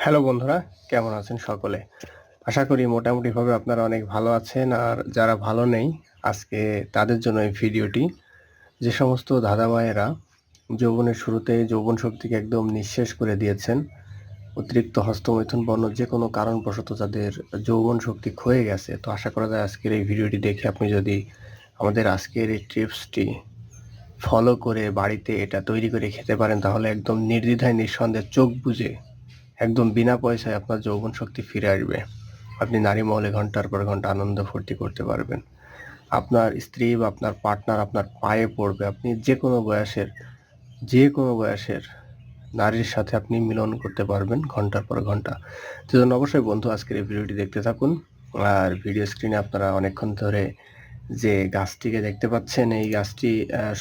Hello বন্ধুরা, কেমন আছেন সকলে? আশা করি মোটামুটিভাবে আপনারা অনেক ভালো আছেন। আর যারা ভালো নেই, আজকে তাদের জন্য এই ভিডিওটি। যে সমস্ত দাদা ভাইয়েরা যৌবনের শুরুতেই যৌবন শক্তিকে একদম নিঃশেষ করে দিয়েছেন, অতিরিক্ত হস্তমৈথুন বর্ণ যে কোনো কারণবশত যাদের যৌবন শক্তি ক্ষয়ে গেছে, তো আশা করা যায় আজকের এই ভিডিওটি দেখে আপনি যদি আমাদের আজকের এই টিপসটি ফলো করে বাড়িতে এটা তৈরি করে খেতে পারেন, তাহলে একদম নির্দ্বিধায় নিঃসন্দেহে চোখ বুজে একদম বিনা পয়সায় আপনার যৌবন শক্তি ফিরে আসবে। আপনি নারী মহলে ঘন্টার পর ঘন্টা আনন্দ ফুর্তি করতে পারবেন। আপনার স্ত্রী বা আপনার পার্টনার আপনার পায়ে পড়বে। আপনি যে কোনো বয়সের নারীর সাথে আপনি মিলন করতে পারবেন ঘন্টার পর ঘন্টা। সেজন্য অবশ্যই বন্ধু আজকের এই ভিডিওটি দেখতে থাকুন। আর ভিডিও স্ক্রিনে আপনারা অনেকক্ষণ ধরে যে গাছটিকে দেখতে পাচ্ছেন, এই গাছটি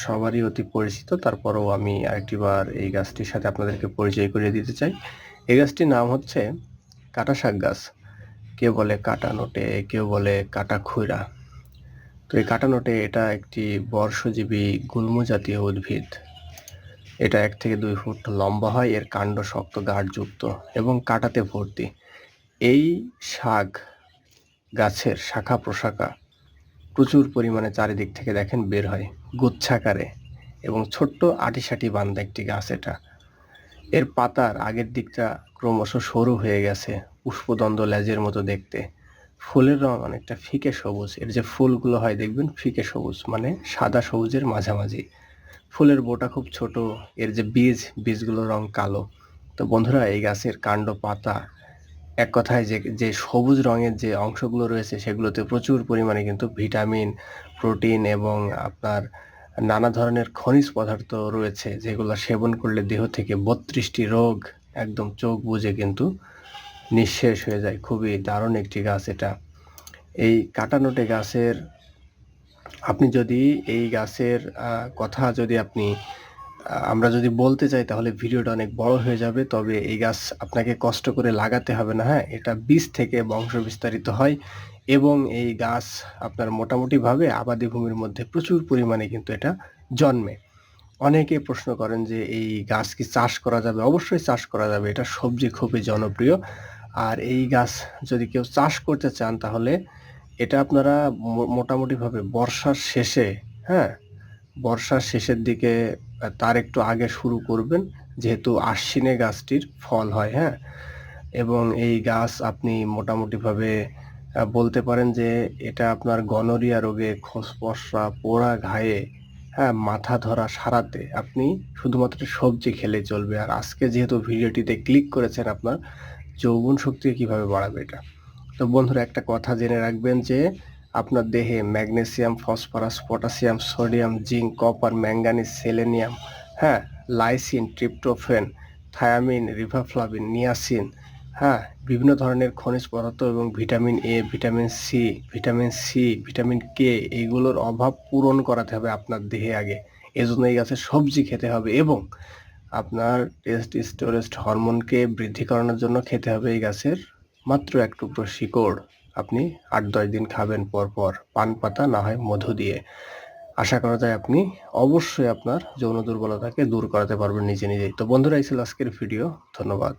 সবারই অতি পরিচিত। তারপরেও আমি আরেকটিবার এই গাছটির সাথে আপনাদেরকে পরিচয় করিয়ে দিতে চাই। এই গাছটির নাম হচ্ছে কাটা শাক গাছ। কেউ বলে কাটা নোটে, কেউ বলে কাটা খৈরা। তো এই কাটা নোটে এটা একটি বর্ষজীবী গুল্ম জাতীয় উদ্ভিদ। এটা 1 থেকে 2 ফুট লম্বা হয়। এর কাণ্ড শক্ত গাঢ়যুক্ত এবং কাঁটাতে ভর্তি। এই শাক গাছের শাখা প্রশাখা প্রচুর পরিমাণে চারিদিক থেকে দেখেন বের হয় গুচ্ছাকারে, এবং ছোট্ট আঁটিসাঁটি বান্দা একটি গাছ এটা। এর পাতার আগের দিকটা ক্রমশ সরু হয়ে গেছে, পুষ্পদণ্ড লেজের মতো দেখতে। ফুলের রং অনেকটা ফিকে সবুজ। এর যে ফুলগুলো হয় দেখবেন ফিকে সবুজ, মানে সাদা সবুজের মাঝামাঝি। ফুলের বোটা খুব ছোট। এর যে বীজগুলোর রং কালো। তো বন্ধুরা, এই গাছের কাণ্ড পাতা এক কথায় যে সবুজ রঙের যে অংশগুলো রয়েছে সেগুলোতে প্রচুর পরিমাণে কিন্তু ভিটামিন, প্রোটিন এবং আপনার নানা ধরনের খনিজ পদার্থ রয়েছে, যেগুলো সেবন করলে দেহ থেকে 32টি রোগ একদম চোখ বুজে কিন্তু নিঃশেষ হয়ে যায়। খুবই দারুণ একটি গাছ এটা। এই কাটানোটে গাছের আপনি যদি এই গাছের কথা যদি আমরা যদি বলতে চাই তাহলে ভিডিওটা অনেক বড় হয়ে যাবে। তবে এই গাছ আপনাকে কষ্ট করে লাগাতে হবে না, হ্যাঁ? এটা বীজ থেকে বংশ বিস্তারিত হয় এবং এই গাছ আপনার মোটামুটিভাবে আবাদি ভূমির মধ্যে প্রচুর পরিমাণে কিন্তু এটা জন্মে। অনেকে প্রশ্ন করেন যে এই গাছ কি চাষ করা যাবে? অবশ্যই চাষ করা যাবে। এটা সবজি খুবই জনপ্রিয়। আর এই গাছ যদি কেউ চাষ করতে চান তাহলে এটা আপনারা মোটামুটিভাবে বর্ষার শেষে, হ্যাঁ? বর্ষার শেষের দিকে তার একটু আগে শুরু করবেন। যেহেতু আশ্বিনে গাছটির ফল হয়, হ্যাঁ? এবং এই গাছ আপনি মোটামুটিভাবে বলতে পারেন যে এটা আপনার গনোরিয়া রোগে, খোসপসরা, পোড়া ঘায়ে, হ্যাঁ, মাথা ধরা সারাতে আপনি শুধুমাত্র সবজি খেলেই চলবে। আর আজকে যেহেতু ভিডিওটিতে ক্লিক করেছেন, আপনার যৌবন শক্তি কিভাবে বাড়াবে এটা। তো বন্ধুরা, একটা কথা জেনে রাখবেন যে আপনার দেহে magnesium, phosphorus, potassium, sodium, zinc, copper, manganese, selenium, হ্যাঁ, lysine, tryptophan, thiamine, riboflavin, niacin, হ্যাঁ, বিভিন্ন ধরনের খনিজ পদার্থ এবং vitamin A, vitamin C, vitamin K, এইগুলোর অভাব পূরণ করাতে হবে আপনার দেহে আগে। এজন্য এই গাছের সবজি খেতে হবে এবং আপনার টেস্টোস্টেরন হরমোনকে বৃদ্ধি করানোর জন্য খেতে হবে এই গাছের মাত্র 1 টুকরো শিকড়। আপনি 8-10 দিন খাবেন পরপর, পান পাতা না হয় মধু দিয়ে। আশা করা যায় আপনি অবশ্যই আপনার যৌন দুর্বলতাকে দূর করাতে পারবেন নিজে নিজেই। তো বন্ধুরা, এই ছিল আজকের ভিডিও। ধন্যবাদ।